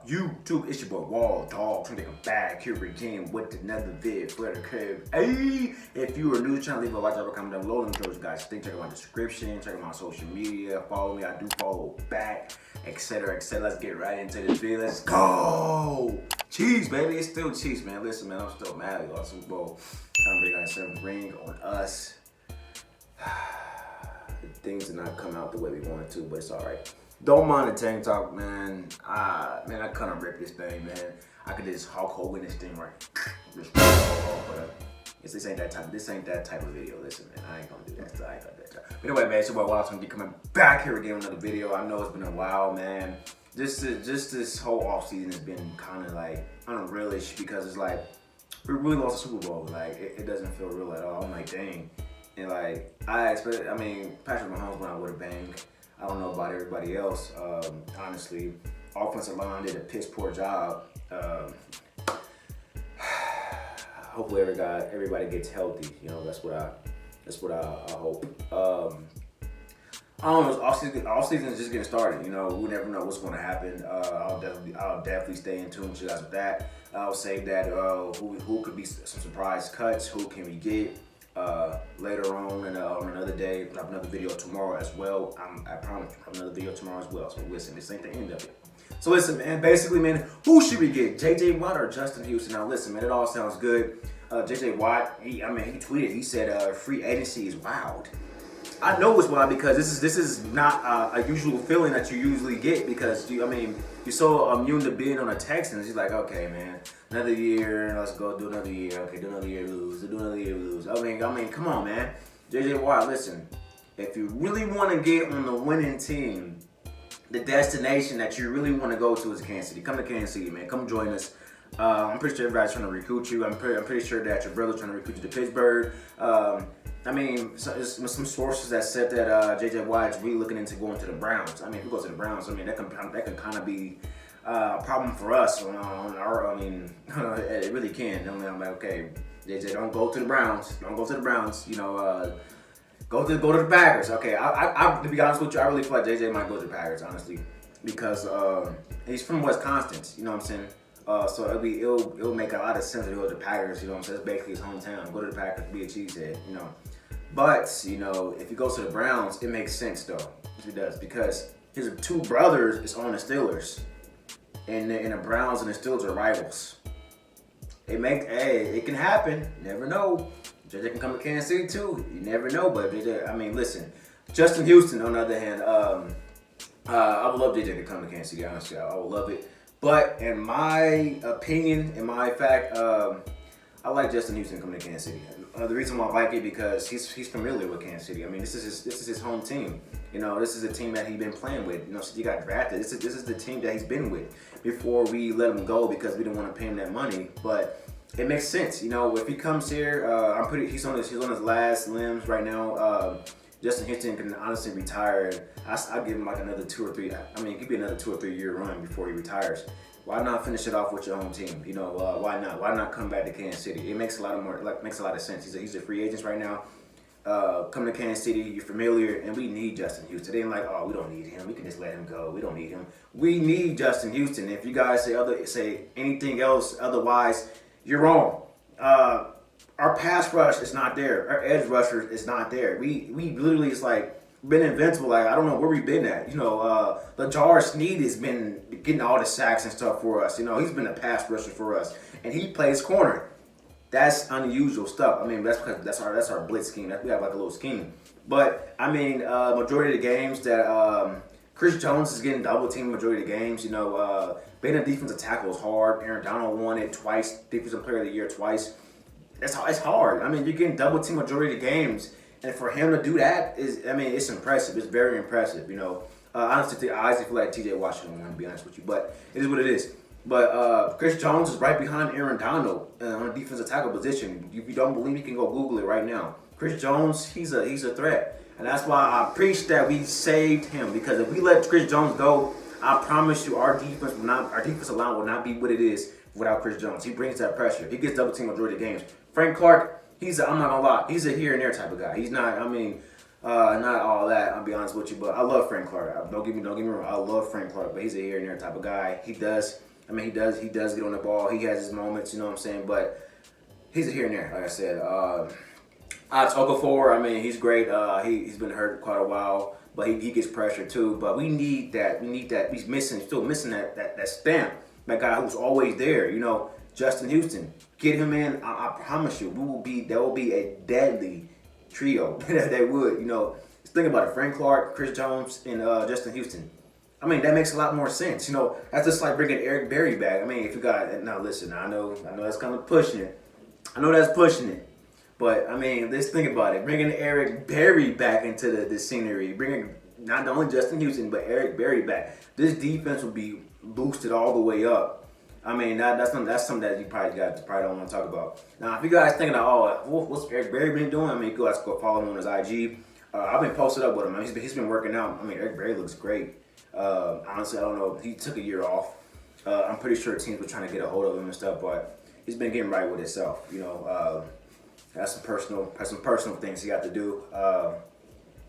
up, YouTube? It's your boy Wall Dog. I'm back here again with another vid for the crib. Hey, if you are new to the channel, leave a like, drop a comment down below. Let me know what you guys think. Check out my description. Check out my social media. Follow me. I do follow back, etc., etc. Let's get right into this video. Let's go. Cheese, baby. It's still cheese, man. Listen, man, I'm still mad at y'all. Super Bowl. Tom Brady got a 7th ring on us. Things did not come out the way we wanted to, but it's all right. Don't mind the tank talk, man. Man, I couldn't rip this thing, man. I could just Hulk Hogan this thing right. But this ain't that type. This ain't that type of video. Listen, man, I ain't gonna do that. I ain't gonna do that. But anyway, man, it's your boy Wild. I'm gonna be coming back here again with another video. I know it's been a while, man. Just this whole off season has been kind of like unrealish because it's like we really lost the Super Bowl. Like it doesn't feel real at all. I'm like, dang. And like I expected, I mean, Patrick Mahomes went out with a bang. I don't know about everybody else. Honestly, offensive line did a piss poor job. Hopefully, everybody gets healthy. You know, that's what I hope. I don't know. Off season is just getting started. You know, we never know what's going to happen. I'll definitely stay in tune with you guys with that. I'll say that who could be some surprise cuts. Who can we get? Later on on another day, we'll have another video tomorrow as well. I promise I'll have another video tomorrow as well. So listen, this ain't the end of it. So listen, man, basically, man, who should we get? JJ Watt or Justin Houston? Now listen, man, it all sounds good. JJ Watt, he tweeted, he said free agency is wild. I know it's wild because this is not a usual feeling that you usually get because you're so immune to being on the Texans. He's like, okay, man, another year, let's go do another year. Okay, do another year, lose. Do another year, lose. I mean, come on, man. JJ Watt, listen, if you really want to get on the winning team, the destination that you really want to go to is Kansas City. Come to Kansas City, man. Come join us. I'm pretty sure everybody's trying to recruit you. I'm pretty sure that your brother's trying to recruit you to Pittsburgh. Some sources that said that JJ Watt is really looking into going to the Browns. I mean, if he goes to the Browns, that can kind of be a problem for us. It really can. I'm like, okay, JJ, don't go to the Browns. Don't go to the Browns. You know, go to the Packers. Okay, I to be honest with you, I really feel like JJ might go to the Packers, honestly, because he's from Wisconsin. You know what I'm saying? So it'll make a lot of sense to go to the Packers. You know what I'm saying? It's basically his hometown. Go to the Packers, be a cheesehead. You know. But, you know, if he goes to the Browns, it makes sense, though. It does. Because his two brothers is on the Steelers. And the Browns and the Steelers are rivals. It can happen. You never know. JJ can come to Kansas City, too. You never know. But, listen. Justin Houston, on the other hand, I would love JJ to come to Kansas City, honestly. I would love it. But, in my opinion, in my fact, I like Justin Houston coming to Kansas City. The reason why I like it because he's familiar with Kansas City. I mean, this is his home team. You know, this is a team that he's been playing with. You know, since he got drafted, this is the team that he's been with before we let him go because we didn't want to pay him that money. But it makes sense. You know, if he comes here, he's on his last limbs right now. Justin Houston can honestly retire. I'll give him like another 2 or 3. It could be another 2 or 3 year run before he retires. Why not finish it off with your own team? You know, why not? Why not come back to Kansas City? It makes a lot of sense. He's a free agent right now. Come to Kansas City, you're familiar, and we need Justin Houston. They ain't like, oh, we don't need him. We can just let him go. We don't need him. We need Justin Houston. If you guys say anything else otherwise, you're wrong. Our pass rush is not there. Our edge rusher is not there. We literally is like been invincible. Like I don't know where we've been at. You know, LaJar Sneed has been getting all the sacks and stuff for us. You know, he's been a pass rusher for us, and he plays corner. That's unusual stuff. I mean, that's because that's our blitz scheme. We have like a little scheme. But I mean, majority of the games that Chris Jones is getting double teamed majority of the games. You know, being a defensive tackle is hard. Aaron Donald won it twice. Defensive Player of the Year twice. It's hard. I mean, you're getting double teamed majority of the games. And for him to do that it's impressive. It's very impressive, you know. Honestly, I honestly feel like T.J. Washington won, to be honest with you, but it is what it is. But Chris Jones is right behind Aaron Donald on a defensive tackle position. If you don't believe, you can go Google it right now. Chris Jones, he's a threat, and that's why I preach that we saved him. Because if we let Chris Jones go, I promise you, our defensive line will not be what it is without Chris Jones. He brings that pressure. He gets double teamed majority of games. Frank Clark. I'm not gonna lie, he's a here and there type of guy. He's not, not all that, I'll be honest with you, but I love Frank Clark. Don't get me wrong, I love Frank Clark, but he's a here and there type of guy. He does I mean, he does get on the ball. He has his moments, you know what I'm saying? But he's a here and there, like I said. Okafor, I mean, he's great. He's been hurt quite a while, but he gets pressure too. But we need that. We need that. He's still missing that stamp. That guy who's always there. You know, Justin Houston. Get him in. I promise you, there will be a deadly trio. They would. You know, just think about it. Frank Clark, Chris Jones, and Justin Houston. I mean, that makes a lot more sense. You know, that's just like bringing Eric Berry back. I mean, if you got now, listen. I know that's kind of pushing it. I know that's pushing it. But, I mean, let's think about it. Bringing Eric Berry back into the scenery, bringing not only Justin Houston, but Eric Berry back. This defense will be boosted all the way up. I mean, that's something that you probably don't want to talk about. Now, if you guys thinking, what's Eric Berry been doing? I mean, you guys go follow him on his IG. I've been posted up with him. I mean, he's been working out. I mean, Eric Berry looks great. Honestly, I don't know. He took a year off. I'm pretty sure teams were trying to get a hold of him and stuff, but he's been getting right with himself, you know. Has some personal things he got to do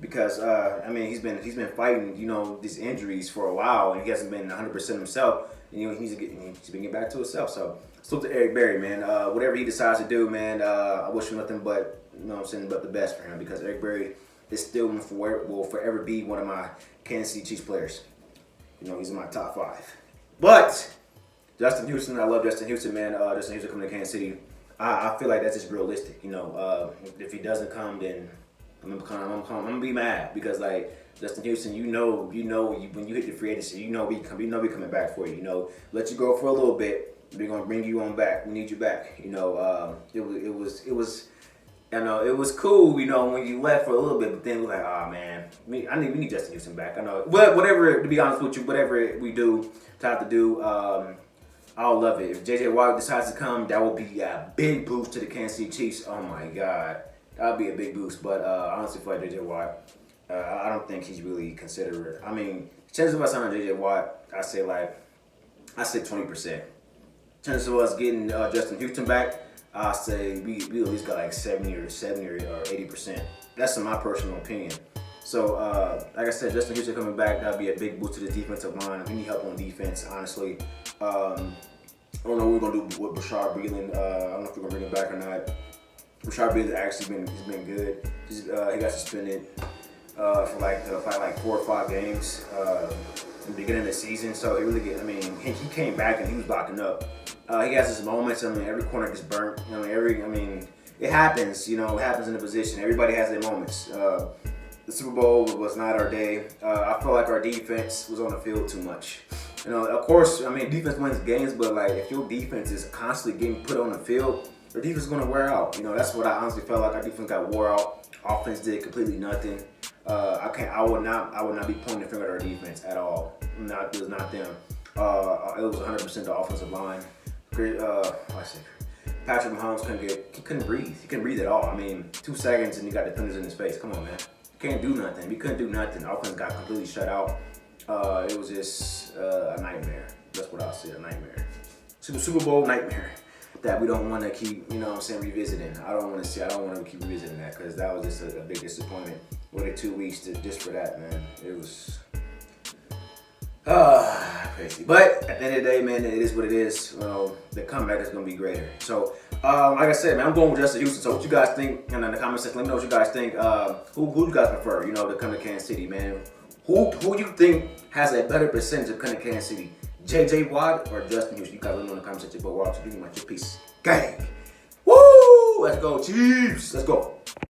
because I mean he's been fighting, you know, these injuries for a while, and he hasn't been 100% himself. And, you know, he's been getting back to himself. So salute to Eric Berry, man. Whatever he decides to do, man, I wish him nothing but, you know what I'm saying, but the best for him, because Eric Berry is still will forever be one of my Kansas City Chiefs players. You know, he's in my top 5. But Justin Houston, I love Justin Houston, man. Justin Houston coming to Kansas City. I feel like that's just realistic, you know. If he doesn't come, then I'm gonna be mad, because like Justin Houston, you know, when you hit the free agency, you know we coming back for you. You know, let you go for a little bit. We're gonna bring you on back. We need you back. You know, it was. I know it was cool, you know, when you left for a little bit, but then we're like, oh man, we need Justin Houston back. I know, whatever. To be honest with you, whatever we do, have to do. I'll love it. If J.J. Watt decides to come, that will be a big boost to the Kansas City Chiefs. Oh my God, that would be a big boost. But honestly, for J.J. Watt, I don't think he's really considered. I mean, chances of us signing J.J. Watt, I say 20%. Chances of us getting Justin Houston back, I say we at least got like 70 or 80%. That's in my personal opinion. So, like I said, Justin Houston coming back, that'll be a big boost to the defensive line. We need help on defense, honestly. I don't know what we're gonna do with Bashaud Breeland. I don't know if we're gonna bring him back or not. Bashaud Breeland actually been good. He got suspended for like 4 or 5 games in the beginning of the season. So he came back and he was locking up. He has his moments. I mean, every corner gets burnt. It happens. You know, it happens in the position. Everybody has their moments. The Super Bowl was not our day. I felt like our defense was on the field too much. You know, of course, I mean, defense wins games, but like if your defense is constantly getting put on the field, your defense is going to wear out. You know, that's what I honestly felt like. Our defense got wore out. Offense did completely nothing. I would not be pointing the finger at our defense at all. It was not them. It was 100% the offensive line. Patrick Mahomes couldn't breathe. He couldn't breathe at all. I mean, 2 seconds and you got defenders in his face. Come on, man. Can't do nothing. We couldn't do nothing. The offense got completely shut out. It was just a nightmare. That's what I'll say, a nightmare. Super Bowl nightmare that we don't want to keep, you know what I'm saying, revisiting. I don't want to keep revisiting that, because that was just a big disappointment. Waited 2 weeks just for that, man. It was crazy. But at the end of the day, man, it is what it is. The comeback is going to be greater. So, like I said, man, I'm going with Justin Houston. So what you guys think? And in the comment section, let me know what you guys think. Who you guys prefer, you know, to come to Kansas City, man? Who you think has a better percentage of coming to Kansas City? J.J. Watt or Justin Houston? You guys let me know in the comment section. But we're also doing my peace. Gang. Woo! Let's go, Chiefs. Let's go.